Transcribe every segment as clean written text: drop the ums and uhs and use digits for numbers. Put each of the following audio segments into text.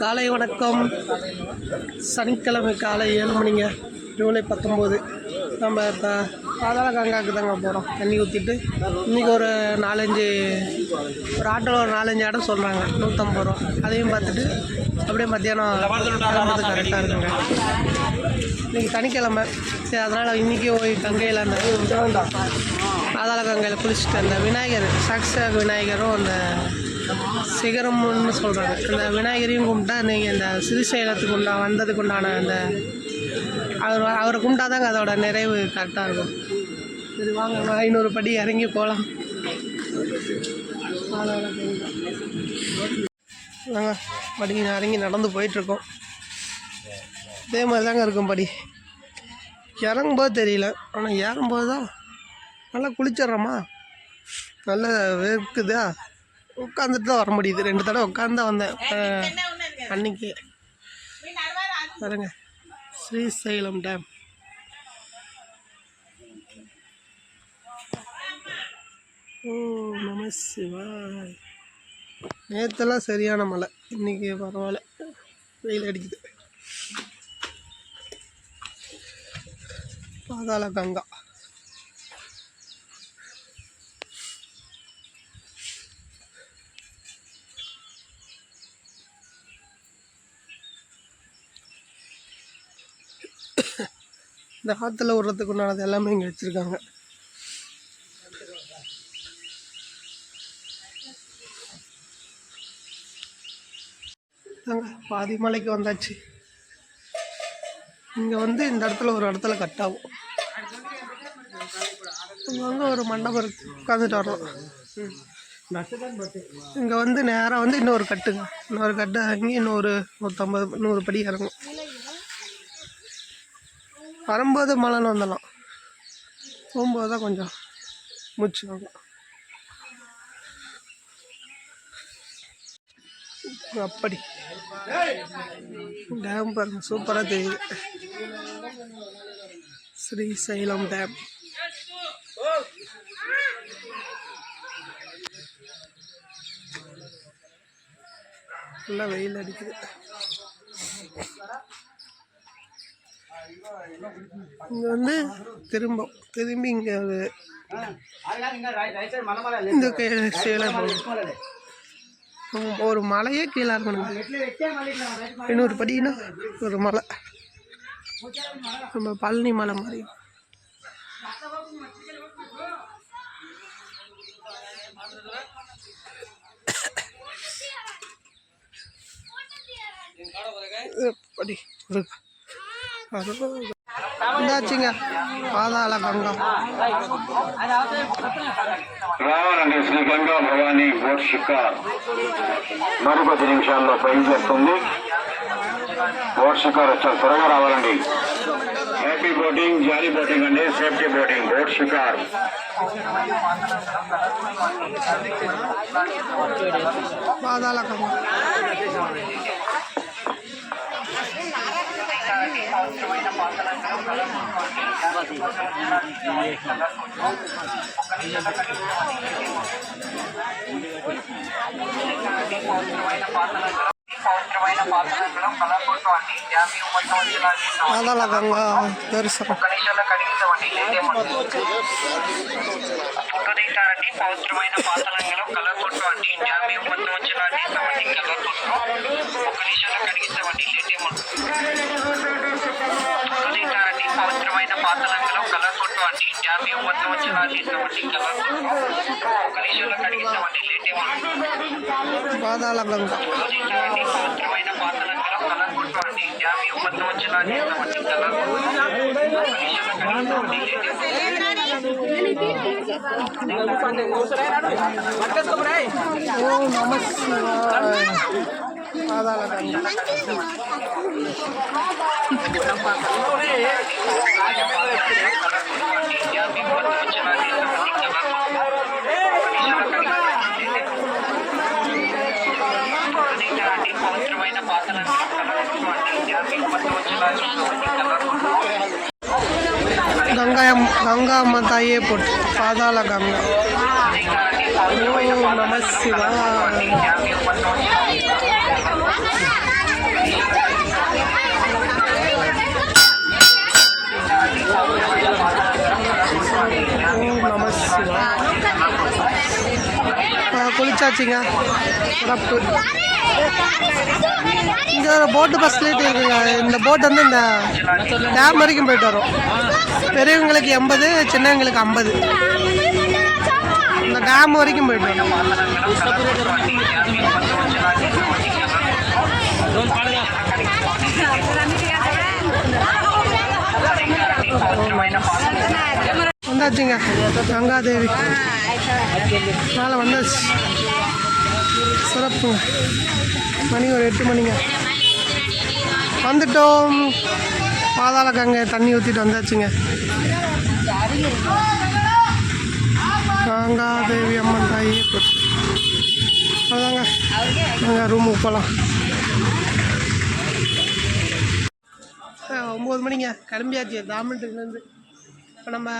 காலை வணக்கம். சனிக்கிழமை காலை 7 மணிங்க, ஜூலை 19. நம்ம இப்போ பாதாள கங்காவுக்கு தாங்க போகிறோம். தண்ணி ஊற்றிட்டு இன்றைக்கி ஒரு ஆட்டோவில் ஒரு 4-5 இடம் சொல்கிறாங்க, 150 ரூபா. அதையும் பார்த்துட்டு அப்படியே மத்தியானம் கிளம்புறது கரெக்டாக இருக்குங்க. இன்றைக்கி சனிக்கிழமை, சரி அதனால் இன்றைக்கி போய் கங்கையில் அந்த பாதாள கங்கையில் குளிச்சுட்டு அந்த விநாயகர் சாக்ஷாத் விநாயகரும் அந்த சிகரம்னு சொல்கிறாங்க, அந்த விநாயகரையும் கும்பிட்டா நீங்கள் இந்த சிறுசேலத்துக்கு வந்ததுக்கு உண்டான அந்த அவரை கும்பிட்டா தாங்க அதோட நிறைவு கரெக்டாக இருக்கும். சரி வாங்க, 500 படி இறங்கி போகலாம். வாங்க படி இறங்கி நடந்து போயிட்டுருக்கோம். இதே மாதிரி தாங்க இருக்கும் படி. இறங்கும்போது தெரியல, ஆனால் ஏறும்போது தான் நல்லா குளிச்சிட்றோமா, நல்லா வேர்க்குதா, உட்காந்துட்டு தான் வர முடியுது. 2 தடவை உட்காந்து தான் வந்தேன் அன்னைக்கு. பாருங்க ஸ்ரீசைலம் டேம். ஓ நம சிவாய். நேற்றெல்லாம் சரியான மழை, இன்றைக்கி பரவாயில்ல, வெயில் அடிக்குது. பாதாள கங்கா. இந்த ஆற்றுல விடுறதுக்கு உண்டானது எல்லாமே இங்கே வச்சுருக்காங்க. பாதி மலைக்கு வந்தாச்சு. இங்கே இந்த இடத்துல ஒரு இடத்துல கட் ஆகும். இங்கே ஒரு மண்டபம் இருக்கு, உட்காந்துட்டு வர்றோம். இங்கே நேராக இன்னொரு கட்டுங்க, இன்னொரு கட்டு இறங்கி இன்னொரு 150-100 படி இறங்கும். வரும்போது மழைன்னு வந்துடலாம், போகும்போது தான் கொஞ்சம் மூச்சு வாங்கும். அப்படி டேம் பாருங்க, சூப்பராக தெரியுது. ஸ்ரீசைலம் டேம். நல்லா வெயில் அடிக்குது. இங்கே திரும்பி இங்கே இந்த சேலம் ஒரு மலையே கீழே இருக்கணுங்க. 500 படினா ஒரு மலை, நம்ம பழனி மலை மாதிரி. படி வந்தாச்சுங்க பாதாள கங்கா. రావాలండి శ్రీ గంగా భవానీ బోట్ షికార్ మరి 10 నిమిషాల్లో బయలుదేరుతుంది. బోట్ షికార్ వచ్చారు, త్వరగా రావాలండి. హ్యాపీ బోటింగ్, జాలీ బోటింగ్ అండి, సేఫ్టీ బోటింగ్, బోట్ షికార్. பாதாள கங்கா పాదాళ గంగా దర్శనం. తీసారండి. పవిత్రమైన పాతలంగలో కలర్ ఫోటో అండి. డ్యామి మొత్తం వచ్చేలాంటి ఇస్తామండి కలర్ ఫోటో. 1 నిమిషంలో కడిగిస్తామండి. తీసారండి. పవిత్రమైన పాతలంగలో కలర్ ఫోటో అండి. డ్యామి మొత్తం వచ్చేలాంటి ఇస్తామండి కలర్ ఫోటో. 1 నిమిషంలో కడిగిస్తామండి. పాదాళ గంగా. తీసారండి. పవిత్రమైన పాతలంగలో కలర్ ఫోటో అండి. డ్యామి మొత్తం వచ్చేలాంటి ఇస్తామండి కలర్ ఫోటో. 1 నిమిషంలో కడిగిస్తామండి. ఓ నమ శివాయ. పాదాళ గంగా. పవిత్రమైన పాతలంగలో కలర్ ఫోటో అండి. డ్యామి మొత్తం వచ్చేలాంటి కలర్ ఫోటో. गंगा ताये पुट पादाल गंगा नमः शिवाय। ஆச்சுங்க. சிறப்பு. இங்கே ஒரு போட்டு ஃபெசிலிட்டி இருக்குங்க. இந்த போட் வந்து இந்த டேம் வரைக்கும் போயிட்டு வரும். பெரியவங்களுக்கு 80, சின்னவங்களுக்கு 50. இந்த டேம் வரைக்கும் போயிட்டு வரும். வந்தாச்சுங்க கங்காதேவி மேலே வந்தாச்சு. சிறப்புங்க. மணி ஒரு 8 மணிங்க. வந்துட்டோம். பாதாள கங்கை தண்ணி ஊற்றிட்டு வந்தாச்சுங்க. கங்காதேவி அம்மன் தாயே போச்சு. அதாங்க நாங்கள் ரூமுக்கு போகலாம். 9 மணிங்க கிளம்பியாச்சு தாமண்டுலேருந்து. இப்போ நம்ம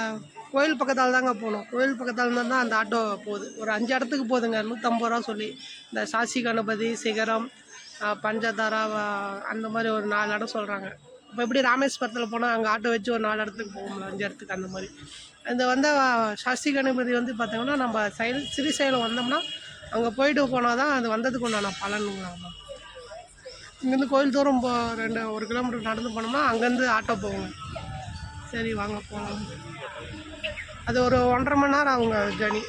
கோயில் பக்கத்தால் தாங்க போகணும். கோயில் பக்கத்தால் இருந்தால் தான் அந்த ஆட்டோ போகுது. ஒரு 5 இடத்துக்கு போகுதுங்க. 150 ரூபா சொல்லி. இந்த சாசி கணபதி, சிகரம், பஞ்சதாரா, அந்த மாதிரி ஒரு 4 இடம் சொல்கிறாங்க. இப்போ எப்படி ராமேஸ்வரத்தில் போனால் அங்கே ஆட்டோ வச்சு ஒரு 4 இடத்துக்கு போகும்ல, 5 இடத்துக்கு அந்த மாதிரி. இந்த வந்து சாசி கணபதி வந்து பார்த்திங்கன்னா நம்ம ஸ்ரீசைலம் வந்தோம்னா அங்கே போயிட்டு போனால் தான் அது வந்ததுக்கு உண்டான பலனுங்களாமா. இங்கேருந்து கோயில் தூரம் 1 கிலோமீட்டர் நடந்து போனோம்னா அங்கேருந்து ஆட்டோ போவோங்க. சரி வாங்க போகலாம். அது ஒரு 1.5 மணி நேரம் ஆகுங்க ஜர்னி.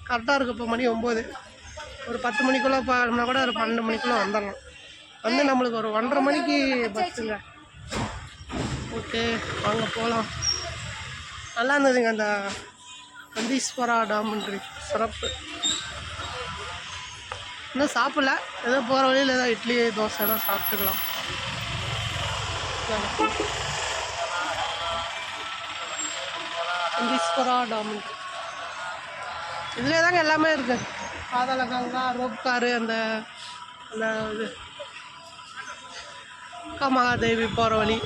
கரெக்டாக இருக்குது. இப்போ மணி 9. ஒரு 10 மணிக்குள்ளே போனோம்னா கூட ஒரு 12 மணிக்குள்ளே வந்துடலாம். வந்து நம்மளுக்கு ஒரு 1.5 மணிக்கு பஸ்ஸுங்க. ஓகே வாங்க போகலாம். நல்லா இருந்ததுங்க அந்த கந்தீஸ்வரா டாம்ன்றி. சிறப்பு. இன்னும் சாப்பிடல. ஏதோ போகிற வழியில் ஏதோ இட்லி தோசை தான் சாப்பிட்டுக்கலாம். கந்தீஸ்வரா டாம்ன்றி இதில் தாங்க எல்லாமே இருக்குது. பாதாள கங்கா, ரோப் காரு, அந்த இது மகாதேவி போகிற வழி.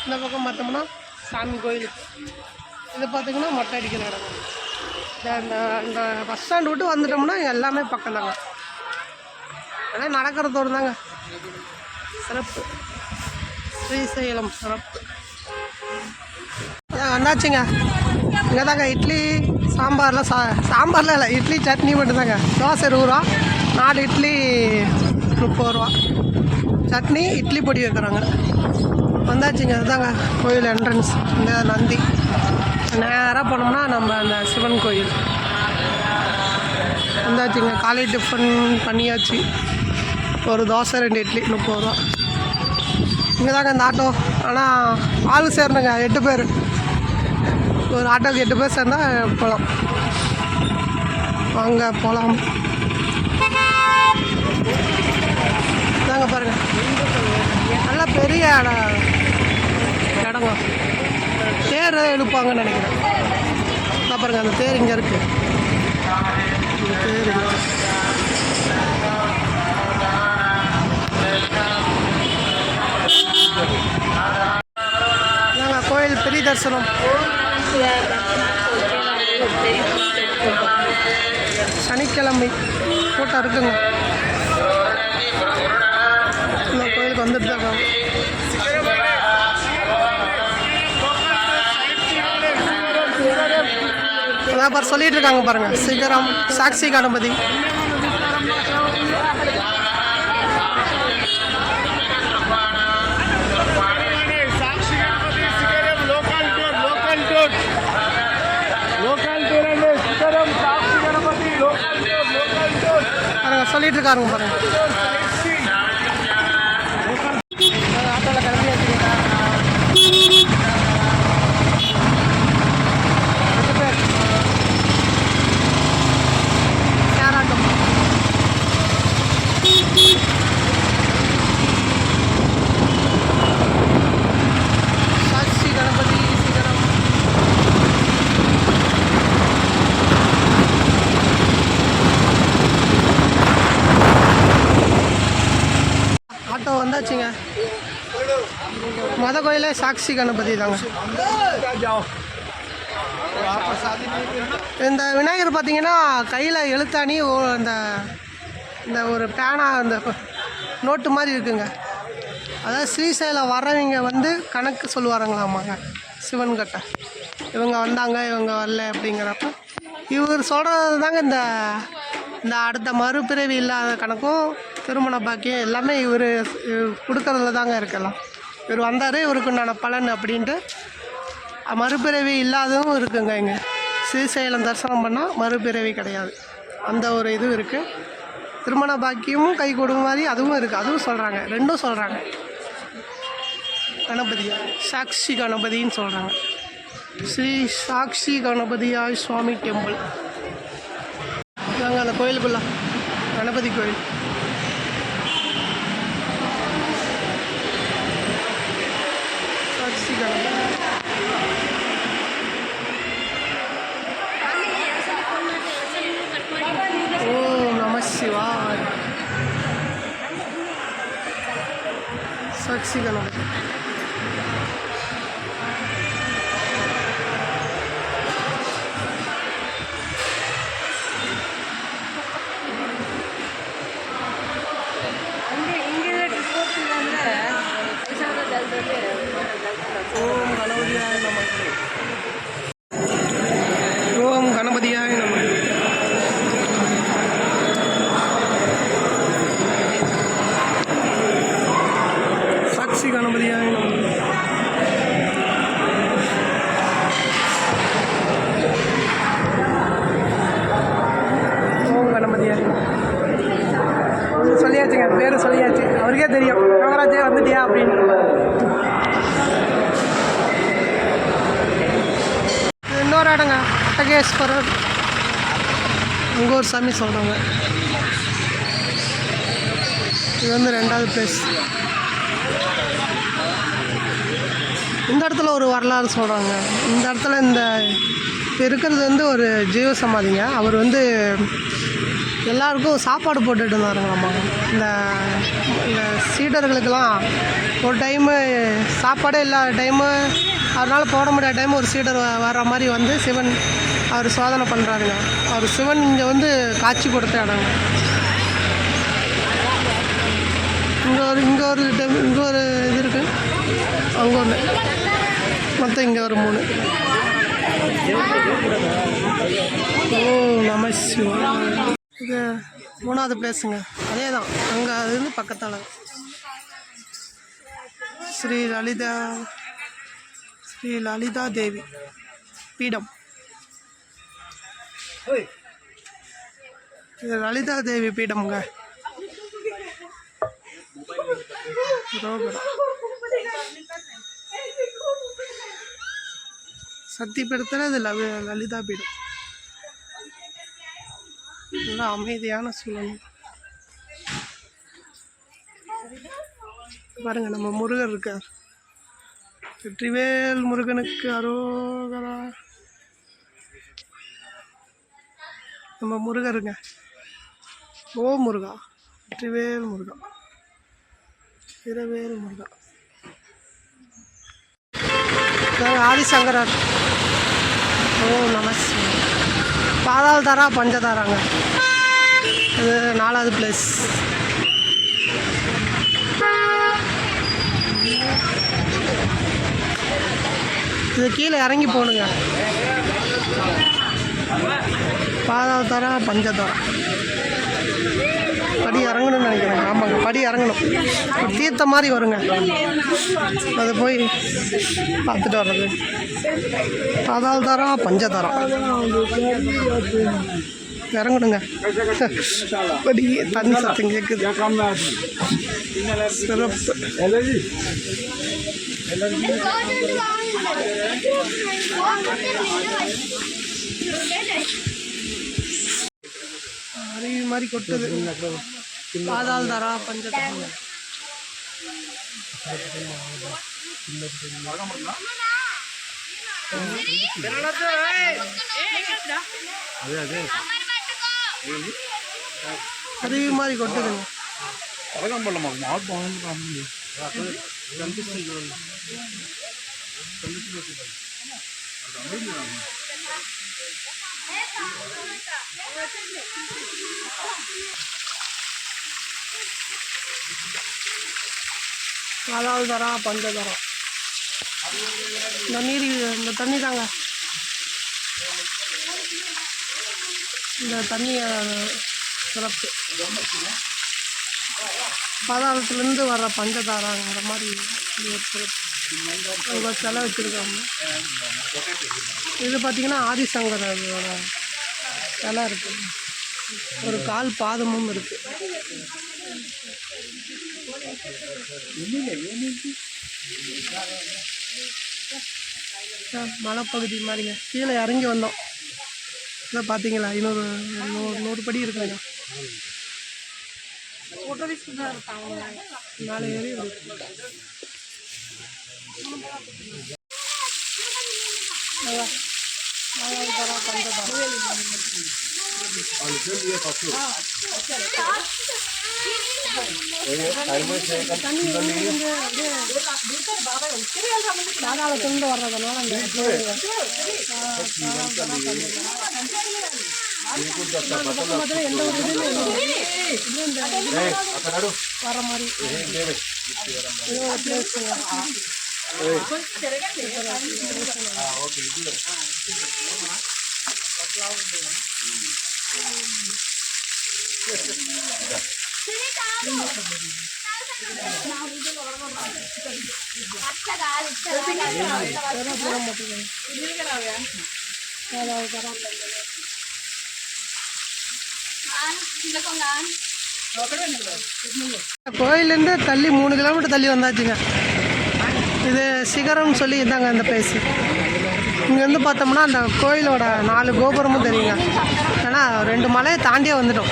இந்த பக்கம் பார்த்தோம்னா சாமி கோயில். இது பார்த்திங்கன்னா மொட்டை அடிக்கிற இடம். இந்த பஸ் ஸ்டாண்டு விட்டு வந்துட்டோம்னா எல்லாமே பக்கம் தாங்க. எல்லாம் நடக்கிறதோடு தாங்க. சிறப்பு. ஸ்ரீசைலம் சிறப்பு. வந்தாச்சுங்க. இங்கே தாங்க இட்லி சாம்பார்லாம் சாம்பார்லாம் இல்லை, இட்லி சட்னி மட்டும்தாங்க. தோசை 20 ரூபா, 4 இட்லி 30 ரூபா. சட்னி இட்லி பொடி வைக்கிறாங்க. வந்தாச்சுங்க. அதுதாங்க கோயில் என்ட்ரன்ஸ். இந்த நந்தி நேராக போனோம்னா நம்ம அந்த சிவன் கோயில் வந்தாச்சுங்க. காலை டிஃபன் பண்ணியாச்சு. ஒரு தோசை 2 இட்லி 30 ரூபா. இங்கே தாங்க இந்த ஆட்டோ. ஆனால் ஆள் சேரணுங்க 8 பேர். ஒரு ஆட்டோக்கு 8 பேர் சேர்ந்தால் போகலாம். வாங்க போகலாம். தாங்க பாருங்கள் நல்லா பெரிய இடங்க. தேர் எழுப்பாங்கன்னு நினைக்கிறேன். தான் பாருங்கள் அந்த தேர் இங்கே இருக்குது. தேர் நாங்கள் கோயில் பெரிய தரிசனம். சனிக்கிழமை கூட்டம் இருக்குங்க. இந்த கோயிலுக்கு வந்துட்டு தான் அதான் சொல்லிட்டு இருக்காங்க பாருங்க. சிகரம், சாக்சி கணபதி. சொல்லிட்டு இருக்காருங்க பாருங்க. ஆட்டோவில் கிளம்பி வச்சுக்கிட்டா சேராட்டம். சாட்சி கணபதி சிகரம். ஆட்டோ வந்தாச்சுங்க. மொத கோயிலே சாக்சி கணபதி தாங்க. இந்த விநாயகர் பார்த்தீங்கன்னா கையில் எழுத்தாணி இந்த ஒரு பேனா அந்த நோட்டு மாதிரி இருக்குங்க. அதாவது ஸ்ரீசைலம் வர்றவங்க வந்து கணக்கு சொல்லுவாருங்களாமாங்க சிவன் கிட்ட. இவங்க வந்தாங்க இவங்க வரல அப்படிங்கிறப்ப இவர் சொல்கிறது தாங்க இந்த இந்த அடுத்த மறுபிறவி இல்லாத கணக்கும் திருமண பாக்கியம் எல்லாமே இவர் கொடுக்கறதுல தாங்க இருக்கலாம். இவர் வந்தார், இவருக்கு உண்டான பலன் அப்படின்ட்டு மறுபிறவி இல்லாததும் இருக்குங்க. இங்கே ஸ்ரீசைலம் தரிசனம் பண்ணால் மறுபிறவி கிடையாது, அந்த ஒரு இது இருக்குது. திருமண பாக்கியமும் கை கொடுக்கும் மாதிரி அதுவும் இருக்குது, அதுவும் சொல்கிறாங்க, ரெண்டும் சொல்கிறாங்க. கணபதியா சாக்ஷி கணபதின்னு சொல்கிறாங்க. ஸ்ரீ சாக்ஷி கணபதியாய் சுவாமி டெம்பிள் நாங்கள் அந்த கோயிலுக்குள்ள கணபதி கோயில். சாக்ஷி கணபதி ஓம் நம சிவாய். சாக்ஷி கணபதி ஓம் கணபதியாய நம. ஓம் கணபதியாய நம. சாக்ஷி கணபதியாய நம. ஓம் கணபதியாய நம. சொல்லியாச்சுங்க, பேர் சொல்லியாச்சு, அவருக்கே தெரியும். நாகராஜே வந்துட்டியா அப்படின்னு. இன்னொரு இடங்க அட்டகேஸ்வரர், அங்கே ஒரு சாமி சொல்கிறாங்க. இது வந்து 2வது பிளேஸ். இந்த இடத்துல ஒரு வரலாறு சொல்கிறாங்க. இந்த இடத்துல இந்த இப்போ இருக்கிறது வந்து ஒரு ஜீவ சமாதிங்க. அவர் வந்து எல்லாருக்கும் சாப்பாடு போட்டுட்டு இருந்தாருங்களாம்மா. இந்த சீடர்களுக்கெல்லாம் ஒரு டைமு சாப்பாடே இல்லாத டைமு, அதனால் போட முடியாத டைம் ஒரு சீடர் வர்ற மாதிரி வந்து சிவன் அவர் சோதனை பண்ணுறாருங்க. அவர் சிவன் இங்கே வந்து காட்சி கொடுத்த இடங்க. இங்கே ஒரு இது இருக்குது, அங்கே ஒன்று, மொத்தம் இங்கே ஒரு 3. ஓ நம சிவாய. இது 3வது பிளேஸுங்க. அதே தான், அங்கே அது வந்து பக்கத்தால் ஸ்ரீ லலிதா தேவி பீடம். இது லலிதா தேவி பீடம்ங்க. சக்தி பீடத்தில் இது லலிதா பீடம். நல்லா அமைதியான சூழல் பாருங்க. நம்ம முருகர் இருக்கார், வெற்றிவேல் முருகனுக்கு அரோகரா. நம்ம முருகருங்க. ஓ முருகா, வெற்றிவேல் முருகா, வீரவேல் முருகா. ஆதிசங்கரர். ஓ நம சிவாய. பாதாளதாரா பஞ்சதாராங்க. இது 4வது பிளேஸ். இது கீழே இறங்கி போகணுங்க. பாதாளதாரா பஞ்சதாரா. படி இறங்கணும்னு நினைக்கிறேன். ஆமாங்க, படி இறங்கணும். தீர்த்த மாதிரி வருங்க, அது போய் பார்த்துட்டு வர்றது. பாதாளதாரா பஞ்சதாரா இறங்கணுங்க. படி தண்ணி சத்தம் கேட்குது. சிறப்பு. அருவி மாதிரி கொட்டுது. பாதாளதாரா பஞ்சதாரா. அருவி மாதிரி கொட்டுதுங்க. பாதாளதாரா பஞ்சதாரா. இந்த நீர், இந்த தண்ணி தாங்க, இந்த தண்ணியை சிறப்பு. பாதாளத்துலேருந்து வர்ற பஞ்சதாராங்கிற மாதிரி இது ஒரு சிறப்பு. அவங்க சிலை வச்சுருக்காங்க. இது பார்த்திங்கன்னா ஆதிசங்கரோட சிலை இருக்குது. ஒரு கால் பாதமும் இருக்குது. மலைப்பகுதி மாதிரிங்க. கீழே இறங்கி வந்தோம். இதை பார்த்தீங்களா? 100 படி இருக்குங்க. மேலே ஏறி பாதாளத்துலேருந்து வர்றதுனால எந்த ஒரு இதுலையும் வர மாதிரி கோயிலேருந்து தள்ளி 3 கிலோமீட்டர் தள்ளி வந்தாச்சுங்க. இது சிகரம்னு சொல்லி இதாங்க இந்த பிளேஸ். இங்கேருந்து பார்த்தோம்னா அந்த கோயிலோட 4 கோபுரமும் தெரியுங்க. ஏன்னா 2 மலையை தாண்டியே வந்துட்டோம்.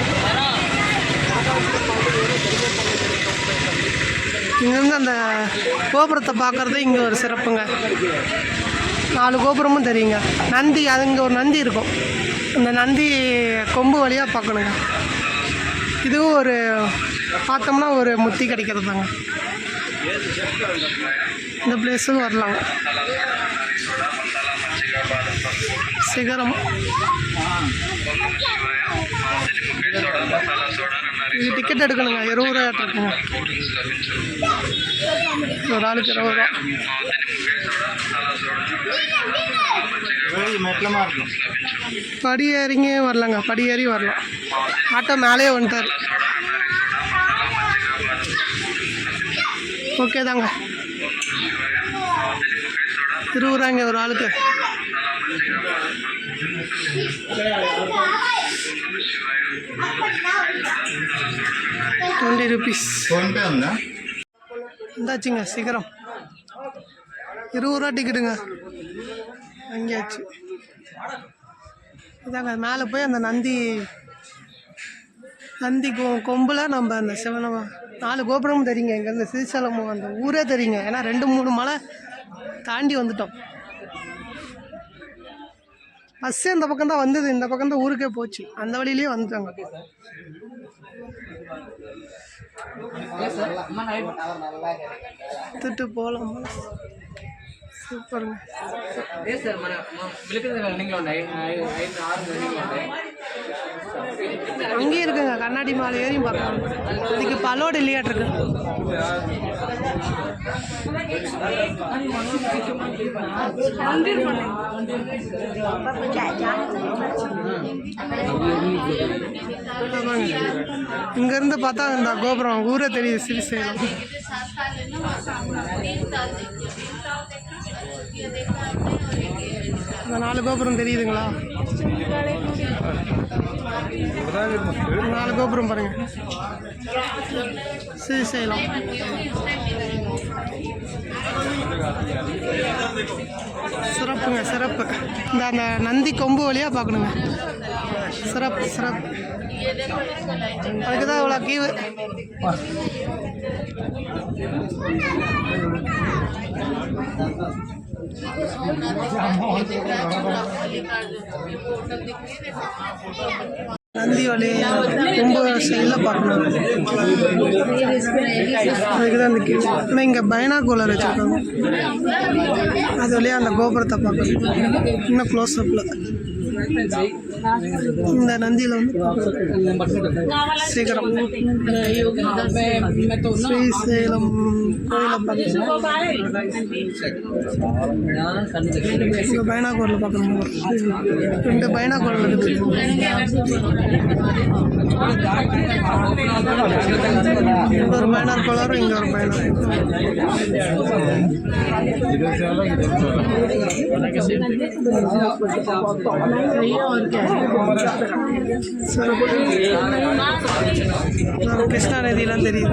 இங்கேருந்து அந்த கோபுரத்தை பார்க்குறது இங்கே ஒரு சிறப்புங்க. 4 கோபுரமும் தெரியுங்க. நந்தி, அது இங்கே ஒரு நந்தி இருக்கும். அந்த நந்தி கொம்பு வழியாக பார்க்கணுங்க. இதுவும் ஒரு பார்த்தோம்னா ஒரு முத்தி கிடைக்கிறது தாங்க. இந்த பிளேஸும் வரலாங்க. சிகரம் இது டிக்கெட் எடுக்கணுங்க. 20 ரூபா இருக்குங்க. ஒரு ஆளுக்கு 20 ரூபா. படி ஏறிங்க வரலாங்க. படி ஏறி வரலாம். ஆட்டோ மேலே வந்துட்டார். ஓகே தாங்க. 20 ரூபாங்க ஒரு ஆளுக்கு. 20 rupees. இந்தாச்சுங்க சிகரம். 20 ரூபா டிக்கெட்டுங்க. அங்கேயாச்சு. இதாங்க மேலே போய் அந்த நந்தி கொம்பில் நம்ம அந்த சிவனமா 4 கோபுரமும் தெரியுங்க. இங்கேருந்து சிறிசலமும் அந்த ஊரே தெரியுங்க. ஏன்னா 2-3 மலை தாண்டி வந்துட்டோம். பஸ்ஸே இந்த பக்கம் தான் வந்தது. இந்த பக்கம் தான் ஊருக்கே போச்சு. அந்த வழியிலே வந்துட்டாங்க. திட்டு போகலாம். சூப்பருங்க. அங்கேயும் இருக்குங்க கண்ணாடி மாலை ஏறியும் பார்க்கலாம். அதுக்கு பலோடு இல்லையாட்டிருக்கு. இங்கேருந்து பார்த்தா இந்த கோபுரம் ஊரே தெரியுது. சிறிசேலம். இந்த 4 கோபுரம் தெரியுதுங்களா? 4 கோபுரம் பாருங்க. சிறிசேலம். சிறப்புங்க சிறப்பு. அந்த நந்தி கொம்பு வழியாக பார்க்கணுங்க. சிறப்பு சிறப்பு. அதுக்கு தான் இவ்வளோ கீவு. நந்தி வழி கொம்பு சைடில் பார்க்கணும். அதுக்கு தான் அந்த கீழே. ஆனால் இங்கே பைனாகுலர் வச்சுருக்காங்க. அது வழியாக அந்த கோபுரத்தை பார்க்கணும். இன்னும் க்ளோஸ் அப்பில். இந்த நந்தியில் வந்து சிகரம் ஸ்ரீசைலம் கோயிலை பார்த்து பைனாகோரில் பார்க்கணும். 2 பைனாகோரில் இருக்குது. இங்கே ஒரு பைனார் கோளாரும் இங்கே ஒரு பைனார். கிருஷ்ணா நதியெல்லாம் தெரியுது.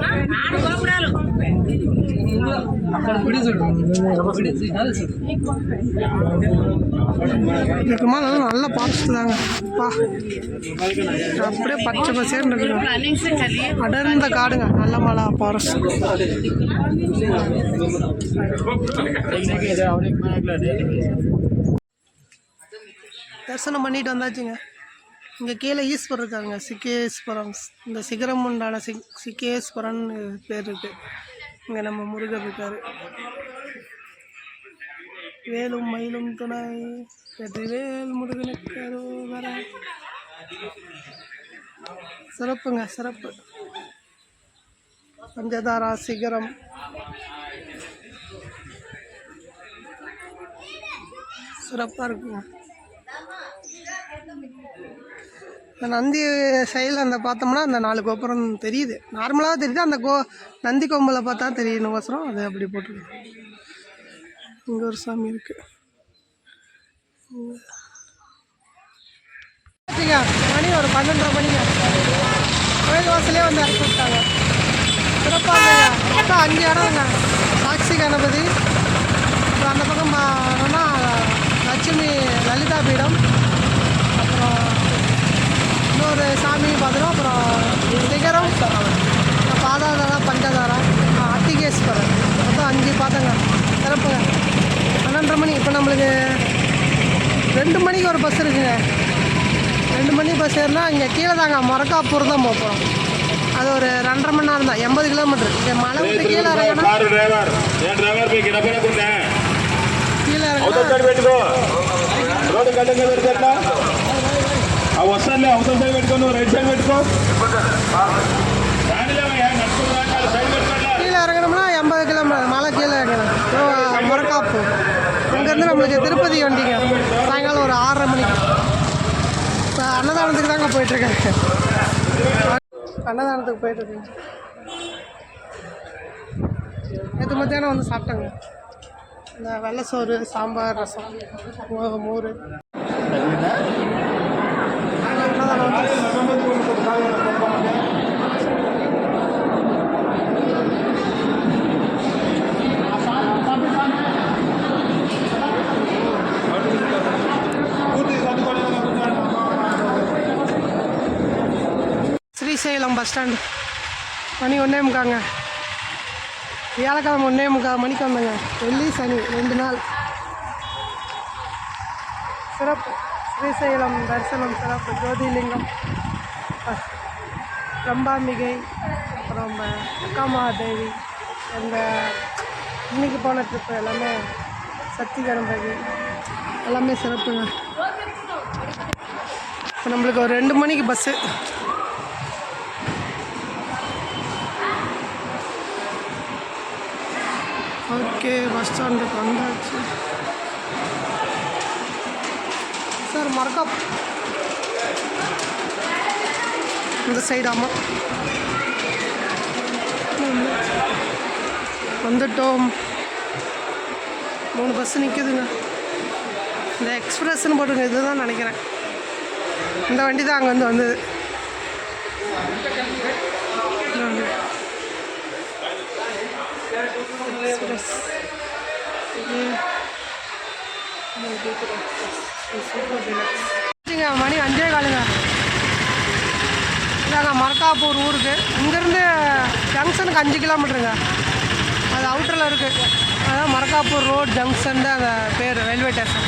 இதுக்கு மேலே நல்லா பார்த்துட்டு தாங்க பா, அப்படியே பச்சை பசேர்னு இருக்கு. அடர்ந்த காடுங்க, நல்ல மலை ஃபாரஸ்ட். தரிசனம் பண்ணிட்டு வந்தாச்சுங்க. இங்கே கீழே ஈஸ்வரர் இருக்காங்க, சிக்கேஸ்வரம். இந்த சிகரம் உண்டான சிக்கேஸ்வரன் பேர் இருக்கு. இங்கே நம்ம முருகர் இருக்காரு. வேலும் மயிலும் துணை வேல் முருகனுக்கு அரோகர. சிறப்புங்க, சிறப்பு. பஞ்சதாரா சிகரம். சிறப்பாக இருக்குங்க. இந்த நந்தி சைடில் அந்த பார்த்தோம்னா அந்த 4 கோபுரம் தெரியுது. நார்மலாக தெரியுது. அந்த நந்தி கொம்பில் பார்த்தா தெரியணும் கோசரம் அது அப்படி போட்டுருக்கு. இங்கே ஒரு சாமி இருக்கு. மணி ஒரு 12:30 மணிங்க. கோயில் வாசலே வந்து இறக்கி விட்டாங்க. சிறப்பாக மொத்தம் 5 இடம்ங்க. சாட்சி கணபதி, அப்புறம் அந்த பக்கம் லட்சுமி லலிதா பீடம், அப்புறம் இன்னொரு சாமி பார்த்துடும். அப்புறம் சிகரம், பாதாதாரா, பஞ்சதாரா, அத்திகேஸ்வரர். மொத்தம் 5 பார்த்தங்க. சிறப்புங்க. 12:30 மணி. இப்போ நம்மளுக்கு 2 மணிக்கு ஒரு பஸ் இருக்குங்க. 2 மணி பஸ் ஏறினா இங்கே கீழே தாங்க மொரக்காப்பூர் தான் போகிறோம். அது ஒரு 2.5 மணி நேரம் தான், 80 கிலோமீட்டர். இங்கே மலை விட்டு கீழே இறங்கணும். கீழே கீழே இறங்கணும்னா 80 கிலோமீட்டர் மலை கீழே இறங்கணும். மொரக்காப்பூர். அங்கேருந்து நம்மளுக்கு திருப்பதி வண்டிங்க. சாயங்காலம் ஒரு 6:30 மணிக்கு. இப்போ அன்னதானத்துக்கு தாங்க போயிட்டுருக்கேன். அன்னதானத்துக்கு போயிட்டுருக்கேன். நேற்று மத்தியானம் வந்து சாப்பிட்டேங்க. இந்த வெள்ளை சோறு, சாம்பார், ரசம், மோர். Srisailam bus stand. மணி 1:45. வியாழக்கிழமை 1:45 மணிக்கு வந்தேங்க. வெள்ளி சனி 2 நாள். சிறப்பு. ஸ்ரீசைலம் தரிசனம் சிறப்பு. ஜோதிலிங்கம், ரம்பாம்பிகை, அப்புறம் அக்காமகாதேவி, அந்த இன்னைக்கு போன ட்ரிப்பு எல்லாமே சக்தி கணபதி எல்லாமே சிறப்புங்க. இப்போ நம்மளுக்கு ஒரு 2 மணிக்கு பஸ்ஸு. ஓகே, பஸ் ஸ்டாண்டுக்கு வந்தாச்சு சார். மரக்காப் இந்த சைடு. ஆமாம், வந்துட்டோம். 3 பஸ்ஸு நிற்குதுங்க. இந்த எக்ஸ்பிரஸ்ன்னு போட்டுங்க, இதுதான் நினைக்கிறேன். இந்த வண்டி தான் அங்கே வந்தது. மணி 5:15. இதாங்க மரக்காப்பூர் ஊருக்கு. இங்கேருந்து ஜங்ஷனுக்கு 5 கிலோமீட்டருங்க. அது அவுட்டரில் இருக்குது. அதான் மரக்காப்பூர் ரோட் ஜங்ஷன் தான் அந்த பேர், ரயில்வே ஸ்டேஷன்.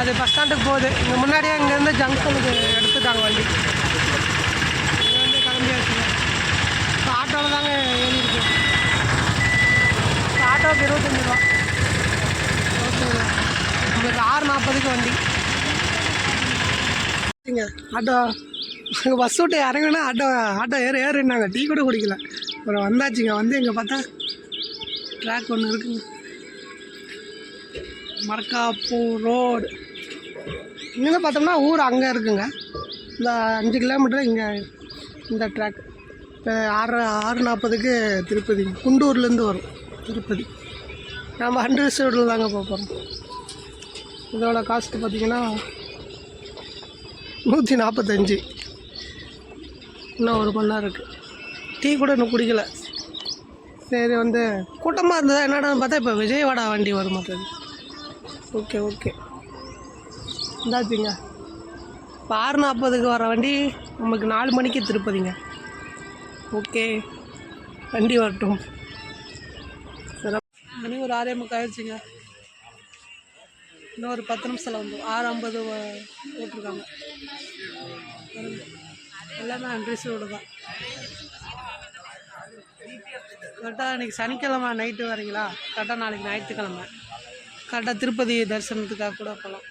அது பஸ் ஸ்டாண்டுக்கு போகுது. இங்கே முன்னாடியே இங்கேருந்து ஜங்ஷனுக்கு எடுத்துட்டாங்க வண்டி. இங்கேருந்து கிளம்பியாச்சு. இப்போ ஆட்டோவில் தாங்க ஏறி இருக்கு. ஆட்டோவுக்கு 25 ரூபா. ஓகேங்க. உங்களுக்கு 6:40க்கு வண்டி. இங்கே ஆட்டோ அங்கே பஸ் விட்டு இறங்கினா ஆட்டோ ஏறுனாங்க, டீ கூட குடிக்கல. அப்புறம் வந்தாச்சுங்க. வந்து இங்கே பார்த்தா ட்ராக் ஒன்று இருக்குங்க, மரக்காப்பூர் ரோடு. இங்கேருந்து பார்த்தோம்னா ஊர் அங்கே இருக்குங்க. இந்த 5 கிலோமீட்டர் இங்கே இந்த ட்ராக். இப்போ 6:40க்கு திருப்பதி, குண்டூர்லேருந்து வரும் திருப்பதி. நம்ம 100 சைடில் தாங்க போக போகிறோம். இதோட காஸ்ட்டு பார்த்திங்கன்னா 145. இன்னும் 1 மணி நேரம் இருக்குது. டீ கூட இன்னும் குடிக்கல. சரி, வந்து கூட்டமாக இருந்ததா என்னடான்னு பார்த்தா இப்போ விஜயவாடா வண்டி வர மாட்டேது. ஓகே இந்தாச்சுங்க. இப்போ 6:40க்கு வர வண்டி நமக்கு 4 மணிக்கு திருப்பதிங்க. ஓகே, வண்டி வரட்டும். சரி, மணி ஒரு 6:45 ஆயிடுச்சுங்க. இன்னும் ஒரு 10 நிமிஷத்தில் வந்து 6:50 போட்டிருக்காங்க. எல்லாமே அண்ட்ரிஸோடு தான். கரெக்டாக இன்றைக்கி சனிக்கிழமை நைட்டு வரீங்களா, கரெக்டாக நாளைக்கு ஞாயிற்றுக்கிழமை கரெக்டாக திருப்பதி தரிசனத்துக்காக கூட போகலாம்.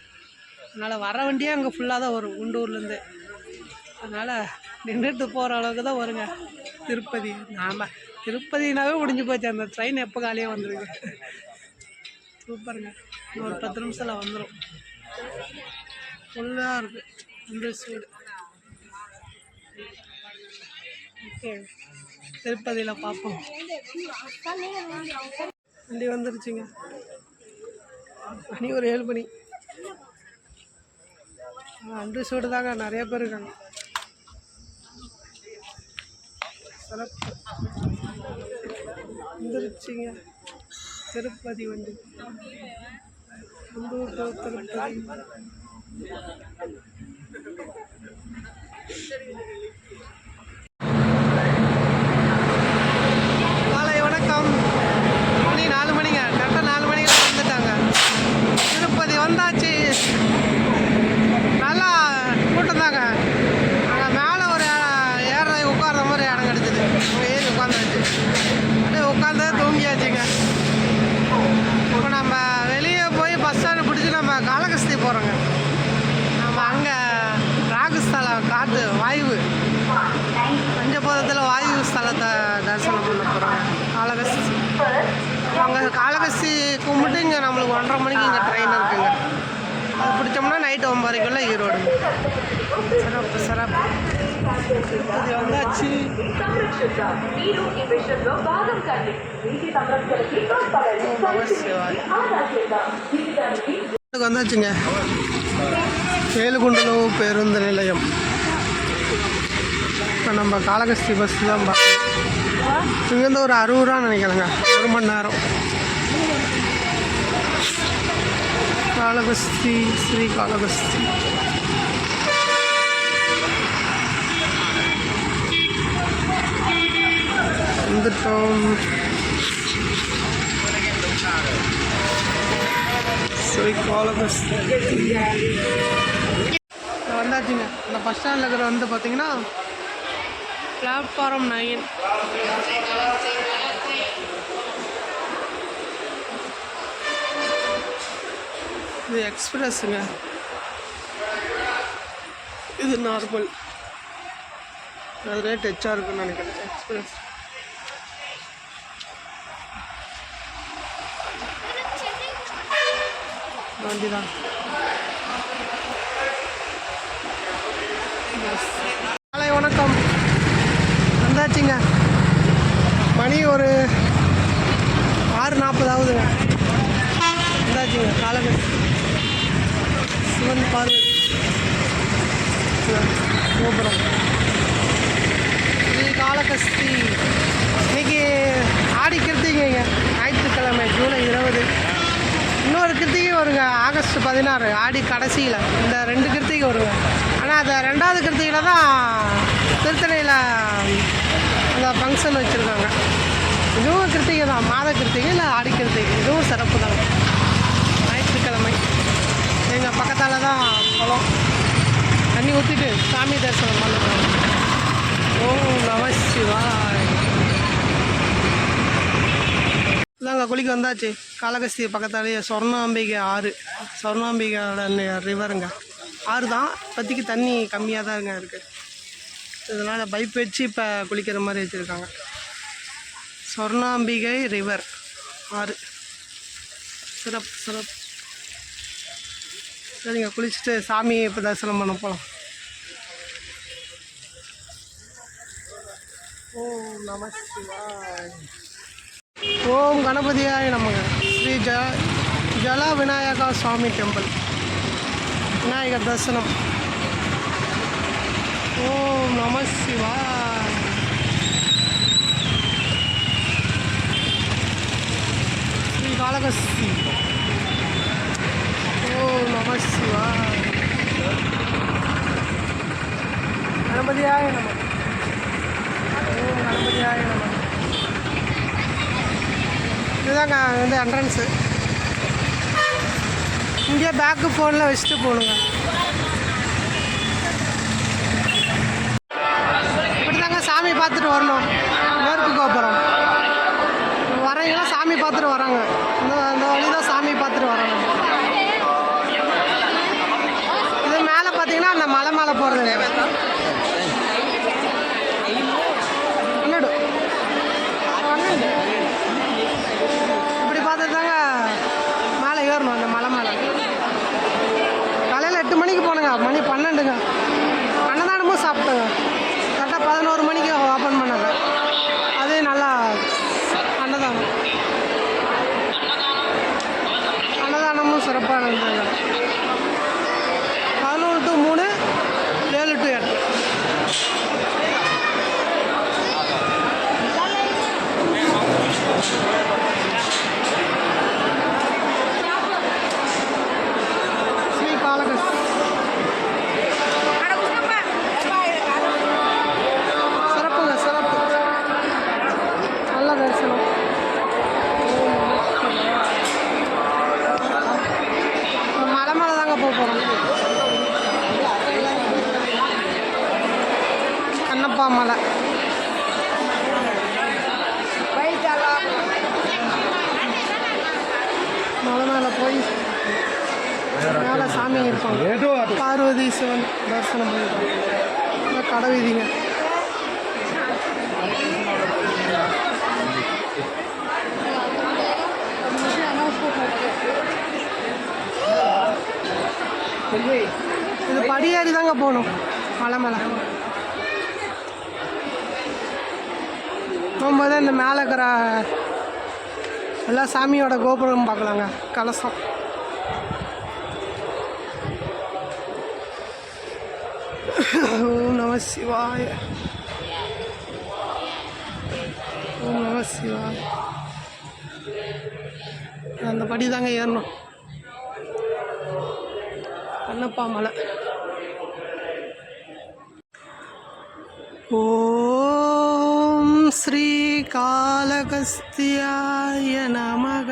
அதனால் வர வண்டியே அங்கே ஃபுல்லாக தான் வரும் குண்டூர்லேருந்து. அதனால் நின்றுட்டு போகிற அளவுக்கு தான் வருங்க திருப்பதி. திருப்பதினாவே முடிஞ்சு போச்சு. அந்த ட்ரெயின் எப்போ காலியாக வந்துடுங்க. சூப்பருங்க. ஒரு 10 நிமிஷத்தில் வந்துடும். ஃபுல்லாக இருக்குது இந்த சூடு. ஓகே, திருப்பதியில் பார்ப்போம். வண்டி வந்துருச்சுங்க. மணி ஒரு 7 மணி. அன்று சூடு தாங்க, நிறைய பேர் இருக்காங்க. சிறப்பு வந்துருச்சுங்க திருப்பதி வண்டி. குண்டூர் to திருப்பதி. காலை வணக்கம். மணி 4 மணிங்க. கரெக்டாக 4 மணிக்கு வந்துட்டாங்க. திருப்பதி வந்தாச்சு. நல்லா கூட்டம் தாங்க. அங்கே மேலே ஒரு ஏற உட்கார்ற மாதிரி இடம் கிடச்சிது. அங்கே ஏறி உட்காந்தாச்சு. அப்படியே உட்காந்து தூங்கியாச்சுங்க. இப்போ நம்ம வெளியே போய் பஸ் ஸ்டாண்டு பிடிச்சி நம்ம காளகஸ்தி போகிறோங்க. நம்ம அங்கே ராகுஸ்தலம் காற்று வாயு பஞ்சபோதத்தில் வாயு ஸ்தலத்தை தரிசனம் பண்ண போகிறோங்க. காளகஸ்தி அங்கே காளகஸ்தி கும்பிட்டு இங்கே நம்மளுக்கு 1:30 மணிக்கு இங்கே ட்ரெயின் இருக்குங்க. அது பிடிச்சோம்னா நைட்டு 9:30க்குள்ளே ஈரோடு. சிறப்பு. திருப்பதி வந்தாச்சு. வந்தாச்சுங்க. ஏழுகுண்டலு பேருந்து நிலையம். இப்போ நம்ம காளகஸ்தி பஸ் தான் பார்க்கணும். இங்கேருந்து ஒரு 60 ரூபா நினைக்கலங்க, 1 மணி நேரம். காளகஸ்தி, ஸ்ரீ காளகஸ்தி. வந்துட்டோம். ஸ்ரீ காளகஸ்தி வந்தாச்சுங்க. இந்த பஸ் ஸ்டாண்டில் இருக்கிற வந்து பார்த்தீங்கன்னா பிளாட்ஃபார்ம் 9. இது எக்ஸ்பிரஸ்ஸுங்க. இது நார்மல். அது ரேட் எச்சா இருக்குன்னு நினைக்கிறேன். எக்ஸ்பிரஸ் வண்டி தான். காலை வணக்கம். வந்தாச்சுங்க. மணி ஒரு 6:40 ஆகுதுங்க. வந்தாச்சுங்க காளகஸ்தி. சிவன் பார்வதி கோபுரம். ஸ்ரீ காளகஸ்தி. இன்னைக்கு ஆடி கிருத்திகைங்க, ஞாயிற்றுக்கிழமை ஜூலை 20. இன்னொரு கிருத்திகை வருங்க ஆகஸ்ட் 16, ஆடி கடைசியில். இந்த 2 கிருத்திகை வருங்க. ஆனால் அந்த 2வது கிருத்திகையில் தான் திருத்தணியில் அந்த ஃபங்க்ஷன் வச்சுருக்காங்க. இதுவும் கிருத்திகை தான், மாத கிருத்திகை இல்லை ஆடி கிருத்திகை. இதுவும் சிறப்பு தாங்க. ஞாயிற்றுக்கிழமை எங்கள் பக்கத்தால் தான் குளம். தண்ணி ஊற்றிட்டு சாமி தரிசனம் பண்ணுறோம். ஓம் நம சிவாய். இதாங்க குளிக்க வந்தாச்சு. காளகஸ்தி பக்கத்தாலேயே சொர்ணாம்பிகை ஆறு, சொர்ணாம்பிகையோட ரிவருங்க. ஆறு தான், இப்போதைக்கு தண்ணி கம்மியாக தாங்க இருக்குது. இதனால் பைப் வச்சு இப்போ குளிக்கிற மாதிரி வச்சுருக்காங்க. சொர்ணாம்பிகை ரிவர் ஆறு, சிறப்பு சிறப்பு. சரிங்க, குளிச்சுட்டு சாமியை இப்போ தரிசனம் பண்ண போகலாம். ஓம் நம சிவாய். ஓம் கணபதியாய நமக. ஸ்ரீ ஜல விநாயகா சுவாமி டெம்பிள், விநாயகர் தரிசனம். ஓம் நம சிவாய். ஸ்ரீ காளகஸ்தி. ஓம் நம சிவாய். கணபதியாய நமக. ஓம் கணபதியாய நமக. இதுதாங்க வந்து என்ட்ரன்ஸு. இங்கே பேக்கு ஃபோனில் வச்சுட்டு போகணுங்க. இப்படி தாங்க சாமி பார்த்துட்டு வரணும். மேற்கு கோபுரம் வரீங்களா, சாமி பார்த்துட்டு வராங்க. இந்த வழி தான் சாமி பார்த்துட்டு வராங்க. இது மேலே பார்த்தீங்கன்னா அந்த மலை மேலே போகிறது இப்படி பார்த்துட்டு தாங்க மேலே ஏறணும். அந்த மலை மேலே காலையில் 8 மணிக்கு போனேங்க, மணி 12ங்க. அன்னதானமும் சாப்பிட்டேங்க. கரெக்டாக 11 மணிக்கு ஓப்பன் பண்ணாங்க. அதே நல்லா அன்னதானமும் சிறப்பாக இருந்ததுங்க. 11 to 3, 7 to 8. ஸ்ரீ காளகஸ்தி. சிறப்புங்க, சிறப்பு. நல்ல தரிசனம். மலை மேலே தாங்க போக போகிறோம். கண்ணப்பா மலை. மலை மேலே போய் மேலே சாமி இருப்பாங்க. பார்வதி சிவன் தரிசனம் பண்ணிருக்காங்க. கடை வீதிங்க. இது படியேறி தாங்க போகணும் மலை மேலே. போகும்போது இந்த மேலே இருக்கிற எல்லா சாமியோட கோபுரம் பார்க்கலாங்க. கலசம். ஓம் நம சிவாய. ஓம் நம சிவாய. அந்த படி தாங்க ஏறணும். கண்ணப்பா மலை. ஓம் ஸ்ரீ காளகஸ்தியாய நமக.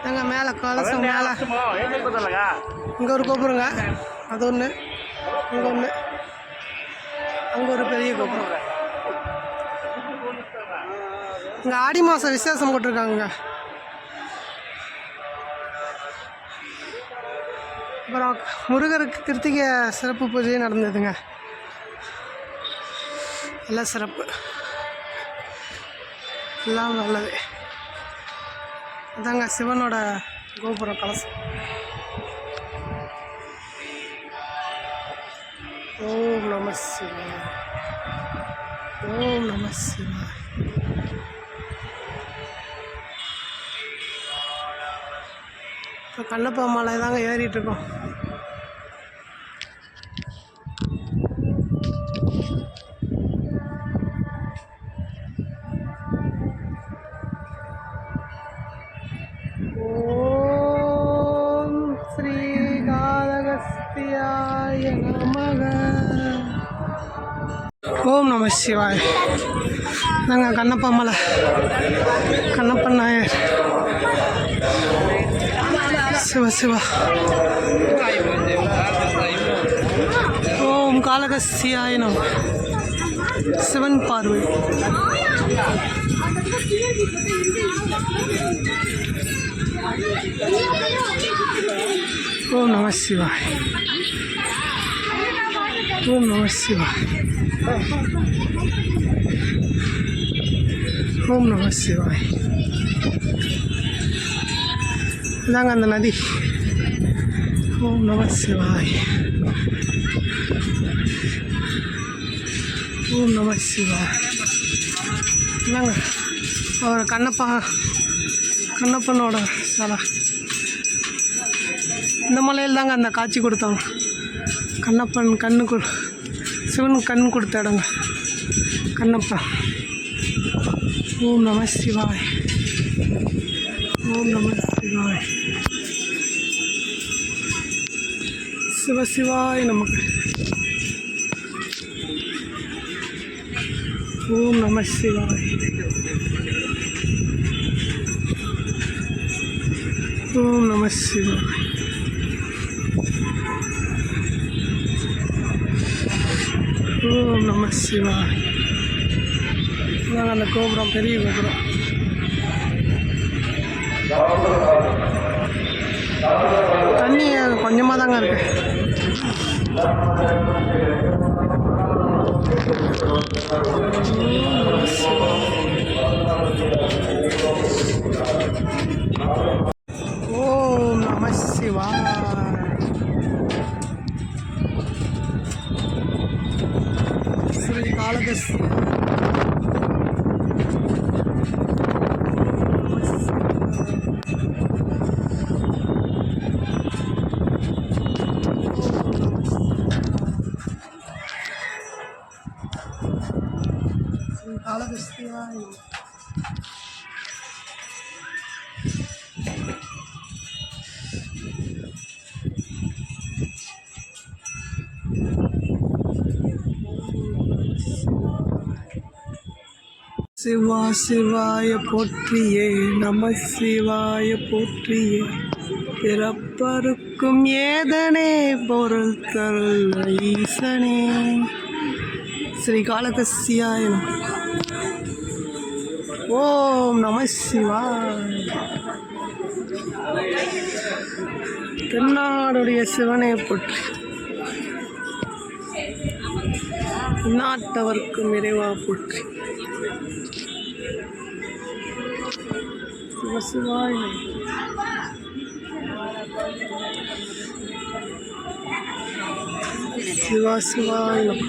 நாங்கள் மேலே கலசம் மேலே இங்கே ஒரு கோபுரங்க, அது ஒன்று, இங்கே ஒன்று, அங்கே ஒரு பெரிய கோபுரம். இங்கே ஆடி மாதம் விசேஷம் போட்டிருக்காங்க. அப்புறம் முருகருக்கு கிருத்திகை சிறப்பு பூஜை நடந்ததுங்க. எல்லாம் சிறப்பு, எல்லாம் நல்லது. அதாங்க சிவனோட கோபுரம் கலசம். ஓம் நம சிவாய. ஓம் நம சிவாய. இப்போ கண்ணப்பா மலை தாங்க ஏறிட்டு இருக்கோம். ஓம் ஸ்ரீ காளகஸ்தியாய நமக. ஓம் நம சிவாய. நாங்கள் கண்ணப்பா மலை, கண்ணப்பன் நாயர். சிவ சிவா. ஓம் காளகஸ்தியாய நம. சிவன் பார்வை. ஓம் நம சிவாய். ஓம் நம சிவாய். ஓம் நம சிவாய். இதாங்க அந்த நதி. ஓம் நம சிவாய். ஓம் நம சிவாய். இதாங்க அவர் கண்ணப்பனோட சிலை. இந்த மலையில் தாங்க அந்த காட்சி கொடுத்தாங்க. கண்ணப்பன் சிவன் கண் கொடுத்த இடங்க கண்ணப்பன். ஓம் நம சிவாய். ஓம் நம சிவாய். சிவசிவாய் நமக்கு. ஓம் நம சிவாய். ஓம் நம சிவாய். ஓம் நம சிவாய். அந்த கோபுரம் பெரிய கோபுரம். தண்ணி கொஞ்சமாக தாங்க இருக்கு. ஓம் நம சிவாய். ஸ்ரீ காளகஸ்தி. காளகஸ்தியாய். சிவா சிவாய போற்றியே நம சிவாய போற்றியே. பிறப்பருக்கும் ஏதனே பொருள் தருள் ஈசனே. ஸ்ரீ காளகஸ்தியாய நம. ஓம் நம சிவாய். தென்னாடுடைய சிவனை போற்றி. நாட்டவர்க்கும் இறைவா போற்றி. சிவசிவாய் நம. சிவாசிவாய் நம.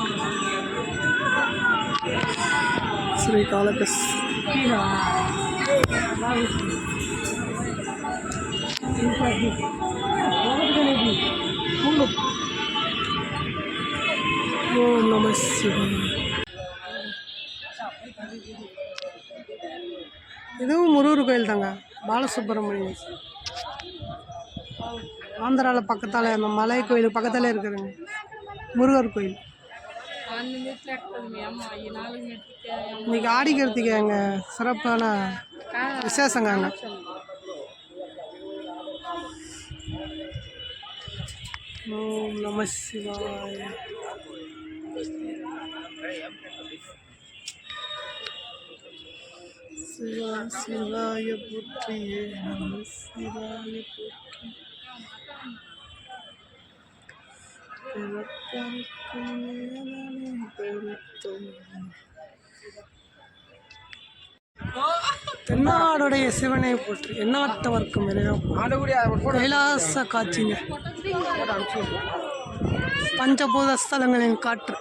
ஸ்ரீ காளகஸ்தி. ஓம் நம சிவாய். இதுவும் முருகர் கோயில் தாங்க. பாலசுப்ரமணியம் ஆந்திராவில் பக்கத்தால் அந்த மலை கோயில் பக்கத்தால் இருக்கிறேங்க முருகர் கோயில். இன்னைக்கு ஆடிக்கிறதுக்கு அங்கே சிறப்பான விசேஷங்க. அங்கே ஓம் நம சிவாய. சிவா சிவாய போற்றியே நம சிவாய போற்றி. தென்னாடுடைய சிவனை போற்றி. எந்நாட்டவர்க்கும் கைலாச காட்சிங்க. பஞ்சபூத ஸ்தலங்களின் காற்று.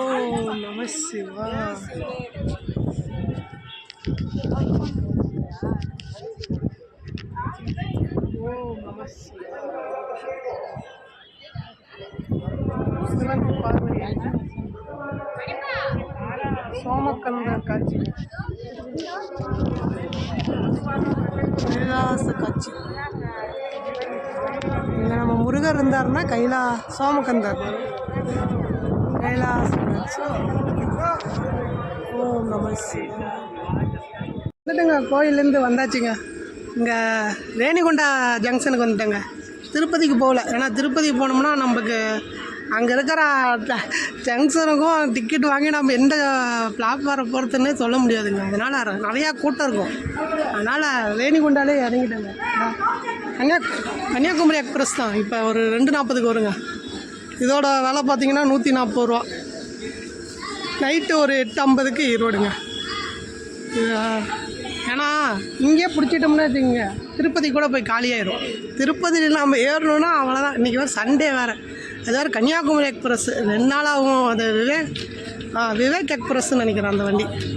ஓம் நம சிவாய. ஓம் நம சிவன் பார்வதி சோமக்கந்த காட்சி. கைலாச காட்சி. இங்கே நம்ம முருகர் இருந்தாருன்னா சோமக்கந்தர் கைலாச காட்சி. ஓம் நம சிவாய. வந்துட்டுங்க கோயிலேருந்து வந்தாச்சுங்க. இங்கே ரேணிகுண்டா ஜங்ஷனுக்கு வந்துட்டேங்க. திருப்பதிக்கு போகல. ஏன்னா திருப்பதி போனோம்னா நமக்கு அங்கே இருக்கிற ஜங்ஷனுக்கும் டிக்கெட் வாங்கி நம்ம எந்த பிளாட்ஃபாரம் போகிறதுன்னே சொல்ல முடியாதுங்க. அதனால் நிறையா கூட்டம் இருக்கும். அதனால் ரேணிகுண்டாலே இறங்கிட்டேங்க. கன்னியாகுமரி எக்ஸ்பிரஸ் தான் இப்போ ஒரு 2:40 வருங்க. இதோட விலை பார்த்தீங்கன்னா 140 ரூபா. நைட்டு ஒரு 8:50 ஈரோடுங்க. ஏன்னா இங்கேயே பிடிச்சிட்டோம்னா வச்சுக்கோங்க, திருப்பதி கூட போய் காலியாயிடும். திருப்பதியில் நம்ம ஏறணுன்னா அவ்வளோதான். இன்றைக்கி வேறு சண்டே வேறு. அது வேறு கன்னியாகுமரி எக்ஸ்பிரஸ் 2 நாளாகும். அது விவேக் எக்ஸ்பிரஸ்ன்னு நினைக்கிறேன்.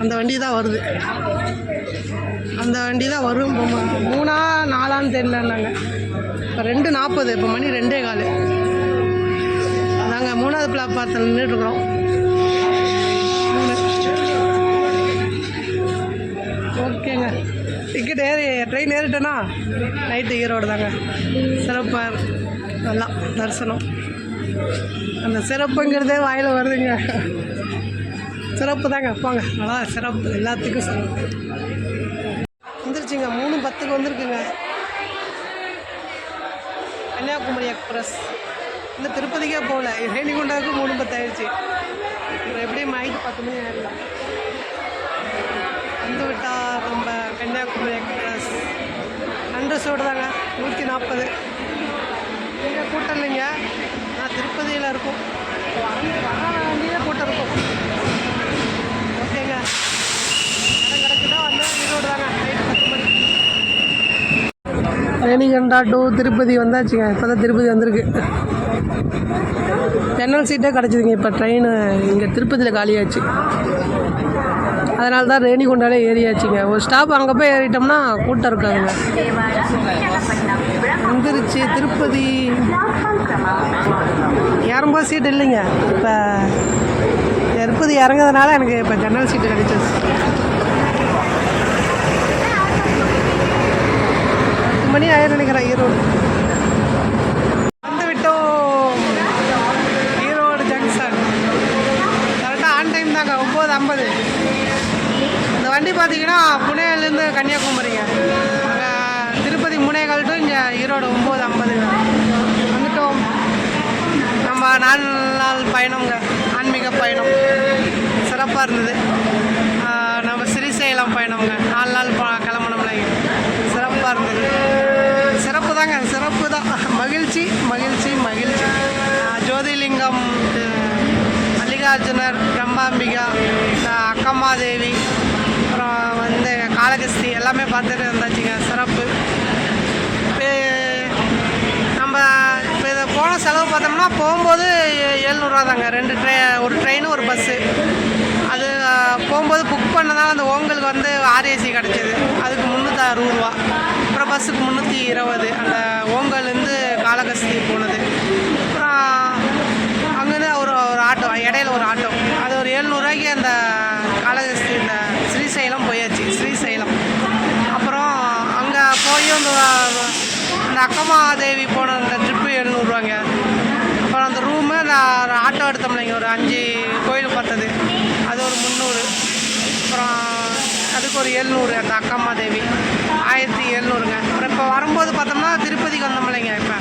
அந்த வண்டி தான் வருது. அந்த வண்டி தான் வரும். இப்போ 3ஆ 4ஆன்னு தெரியலன்னாங்க. இப்போ 2:40. இப்போ மணி 2:15. நாங்கள் 3வது பிளாட்ஃபாரத்தில் நின்றுட்டுருக்குறோம். ஓகேங்க. டிக்கெட் ட்ரெயின் ஏறிட்டேன்னா நைட்டு ஈரோடு தாங்க. சிறப்பாக நல்லா தரிசனம். அந்த சிறப்புங்கிறதே வாயில் வருதுங்க. சிறப்பு தாங்க. போங்க, நல்லா சிறப்பு, எல்லாத்துக்கும் சிறப்பு. வந்துருச்சுங்க. 3:10 வந்திருக்குங்க கன்னியாகுமரி எக்ஸ்பிரஸ். இன்னும் திருப்பதிக்கே போகல. ரேணிகுண்டாவுக்கு 3:10 ஆயிடுச்சு. அப்புறம் எப்படியும் நைட்டு 10 மணி ஆயிடலாம். வந்து விட்டால் நம்ம கன்னியாகுமரி எக்ஸ்பிரஸ். அண்ட்ரஸோடு தாங்க 140. இங்கே கூட்டம் இல்லைங்க. நான் திருப்பதியில் இருக்கும். வண்டியே கூட்டம் இருக்கும். ஓகேங்க. இடம் கிடக்குதா வந்தால் ஈரோடு தாங்க. நைட்டு 10 மணி. ரேணிகுண்டா டு திருப்பதி வந்தாச்சுங்க. இப்போ தான் திருப்பதி வந்திருக்கு. ஜன்னல் சீட்டே கிடச்சிதுங்க. இப்போ ட்ரெயின் இங்கே திருப்பதியில் காலியாச்சு. அதனால தான் ரேணிகுண்டாலே ஏறியாச்சுங்க. ஒரு ஸ்டாப் அங்கே போய் ஏறிட்டோம்னா கூட்டம் இருக்காதுங்க. வந்துருச்சு திருப்பதி. ஏறும்போது சீட்டு இல்லைங்க. இப்போ திருப்பதி இறங்குறதுனால எனக்கு இப்போ ஜன்னல் சீட்டு கிடைச்சிது. 10 மணி ஆயிரம் நினைக்கிறேன். ஈரோடு வந்து விட்டோம். ஈரோடு ஜங்ஷன் கரெக்டாக ஆன் டைம் தாங்க. 9:50. இந்த வண்டி பார்த்தீங்கன்னா புனேலேருந்து கன்னியாகுமரிங்க. திருப்பதி 3:15 டு இங்கே ஈரோடு 9:50 வந்துட்டோம். நம்ம 4 நாள் பயணங்க. ஆன்மீக பயணம் சிறப்பாக இருந்தது. நம்ம ஸ்ரீசைலம் பயணம்ங்க. 4 நாள் கிளம்பணும்ல. சிறப்பாக இருந்தது. சிறப்பு தாங்க. சிறப்பு தான். மகிழ்ச்சி மகிழ்ச்சி மகிழ்ச்சி. ஜோதிலிங்கம், மல்லிகார்ஜுனர், பிரம்மாம்பிகா, அக்கம்மாதேவி, அப்புறம் வந்து காளகஸ்தி எல்லாமே பார்த்துட்டு வந்தாச்சுங்க. சிறப்பு. நம்ம இப்போ இதை போன செலவு பார்த்தோம்னா போகும்போது 700 ரூபா தாங்க. ஒரு ட்ரெயின் ஒரு பஸ்ஸு. அது போகும்போது புக் பண்ணதால் அந்த ஓங்களுக்கு வந்து RAC கிடச்சிது. அதுக்கு 360 ரூபா. அப்புறம் பஸ்ஸுக்கு 320. அந்த ஓங்கல்லேருந்து காளகஸ்தி போனது. அப்புறம் அங்கேருந்து ஒரு ஆட்டோ, இடையில ஒரு ஆட்டோ, அது ஒரு 700 ரூபாய்க்கு அந்த காளகஸ்தி இந்த ஸ்ரீசைலம் போயாச்சு. ஸ்ரீசைலம் அப்புறம் அங்கே போய் அந்த அக்கம்மாதேவி போன அந்த ட்ரிப்பு 700 ரூபாங்க. அப்புறம் அந்த ரூமு அந்த ஆட்டோ எடுத்தோம்லைங்க, ஒரு 5 கோயில் பார்த்தது, அது ஒரு 300. அப்புறம் அதுக்கு ஒரு 700. அந்த அக்கம்மாதேவி 1700ங்க. அப்புறம் இப்போ வரும்போது பார்த்தோம்னா திருப்பதிக்கு வந்தோம்லைங்க. இப்போ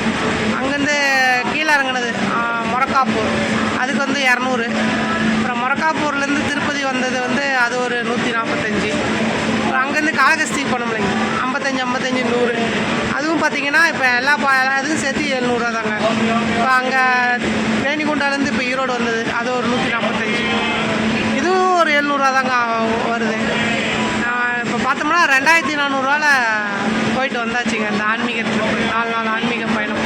அங்கேருந்து கீழே இறங்குனது மொரக்காப்பூர், அதுக்கு வந்து 200. அப்புறம் மொரக்காப்பூர்லேருந்து திருப்பதி வந்தது வந்து அது ஒரு 145. அப்புறம் அங்கேருந்து காளகஸ்தி போனோம்லைங்க, 55, 100. அதுவும் பார்த்தீங்கன்னா இப்போ அதுவும் சேர்த்து 700 ரூபா தாங்க. இப்போ அங்கே ரேணிகுண்டாலேருந்து இப்போ ஈரோடு வந்தது, அது ஒரு 145. இதுவும் ஒரு 700 ரூபா தாங்க வருது. இப்போ பார்த்தோம்னா 2400 போயிட்டு வந்தாச்சுங்க. இந்த ஆன்மீக ட்ரிப்பு, 4 நாள் ஆன்மீக பயணம்.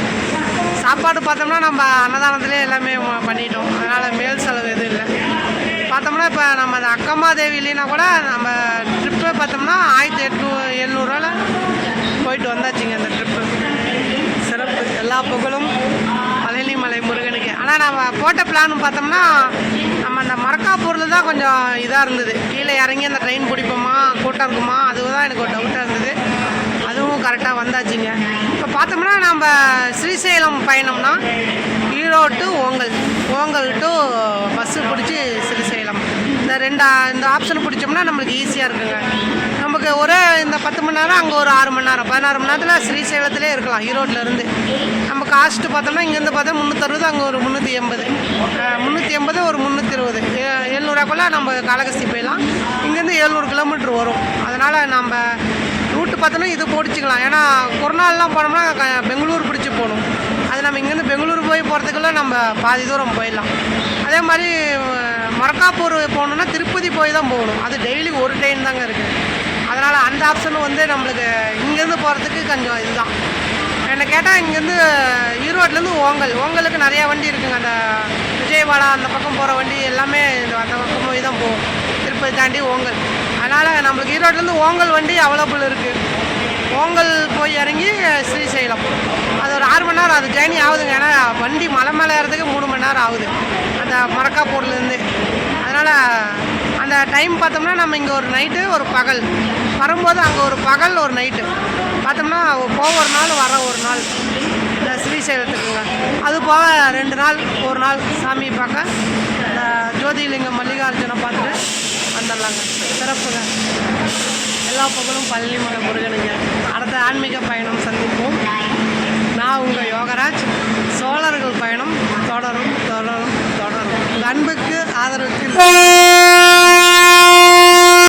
சாப்பாடு பார்த்தோம்னா நம்ம அன்னதானத்திலே எல்லாமே பண்ணிட்டோம். அதனால் மேல் செலவு எதுவும் இல்லை. பார்த்தோம்னா இப்போ நம்ம அந்த அக்கம்மாதேவி இல்லைன்னா கூட நம்ம ட்ரிப்பே பார்த்தோம்னா 1700 போயிட்டு வந்தாச்சுங்க. அந்த ட்ரிப்பு சிறப்பு. எல்லா புகழும் பழனி மலை முருகனுக்கு. ஆனால் நம்ம போட்ட பிளான் பார்த்தோம்னா நம்ம அந்த மரக்காப்பூரில் தான் கொஞ்சம் இதாக இருந்தது. கீழே இறங்கி அந்த ட்ரெயின் பிடிப்போமா, கூட்டம் இருக்குமா, அதுதான் எனக்கு ஒரு டவுட்டாக இருந்தது. அதுவும் கரெக்டாக வந்தாச்சுங்க. இப்போ பார்த்தோம்னா நம்ம ஸ்ரீசைலம் பயணம்னா Erode to Ongole to bus பிடிச்சி ஸ்ரீசைலம். இந்த ஆப்ஷன் பிடிச்சோம்னா நம்மளுக்கு ஈஸியாக இருக்குங்க. நமக்கு நமக்கு ஒரே இந்த 10 மணி நேரம், அங்கே ஒரு 6 மணி நேரம், 16 மணி நேரத்தில் ஸ்ரீசைலத்திலே இருக்கலாம். ஈரோட்டிலேருந்து நம்ம காஸ்ட்டு பார்த்தோம்னா இங்கேருந்து பார்த்தா 360, அங்கே ஒரு 380, 380 ஒரு 320, 700 நம்ம காளகஸ்தி போயிடலாம். இங்கேருந்து 700 கிலோமீட்டர் வரும். அதனால் நம்ம ரூட்டு பார்த்தோன்னா இது போடிச்சிக்கலாம். ஏன்னா ஒரு நாள்லாம் போனோம்னா பெங்களூர் பிடிச்சி போகணும். அது நம்ம இங்கேருந்து பெங்களூர் போகிறதுக்குள்ளே நம்ம பாதி தூரம் போயிடலாம். அதே மாதிரி மரக்காப்பூர் போகணுன்னா திருப்பதி போய் தான் போகணும். அது டெய்லி ஒரு ட்ரெயின் தாங்க இருக்குது. அதனால் அந்த ஆப்ஷனும் வந்து நம்மளுக்கு இங்கேருந்து போகிறதுக்கு கொஞ்சம் இதுதான். என்னை கேட்டால் இங்கேருந்து ஈரோட்லேருந்து ஓங்கலுக்கு நிறையா வண்டி இருக்குங்க. அந்த விஜயவாடா அந்த பக்கம் போகிற வண்டி எல்லாமே அந்த பக்கம் போய் தான் போகும். திருப்பதி தாண்டி ஓங்கல். அதனால் நம்மளுக்கு ஈரோட்லேருந்து ஓங்கல் வண்டி அவைலபிள் இருக்குது. ஓங்கல் போய் இறங்கி ஸ்ரீசைலம் அது ஒரு 6 மணி நேரம் அது ஜேர்னி ஆகுதுங்க. ஏன்னா வண்டி மலை மேலே ஏறதுக்கு 3 மணி நேரம் ஆகுது அந்த மரக்காப்பூர்லேருந்து. அதனால் அந்த டைம் பார்த்தோம்னா நம்ம இங்கே ஒரு நைட்டு ஒரு பகல் வரும்போது அங்கே ஒரு பகல் ஒரு நைட்டு பார்த்தோம்னா போக ஒரு நாள் வர ஒரு நாள் இந்த ஸ்ரீசைலத்துக்குங்க. அது போக 2 நாள் ஒரு நாள் சாமி பார்க்க இந்த ஜோதிலிங்கம் மல்லிகார்ஜுனை பார்த்துட்டு வந்துடலாங்க. சிறப்புங்க. எல்லா புகழும் பழனிமலை முருகனுங்க. அடுத்த ஆன்மீக பயணம் சந்திப்போம். நான் உங்கள் யோகராஜ்.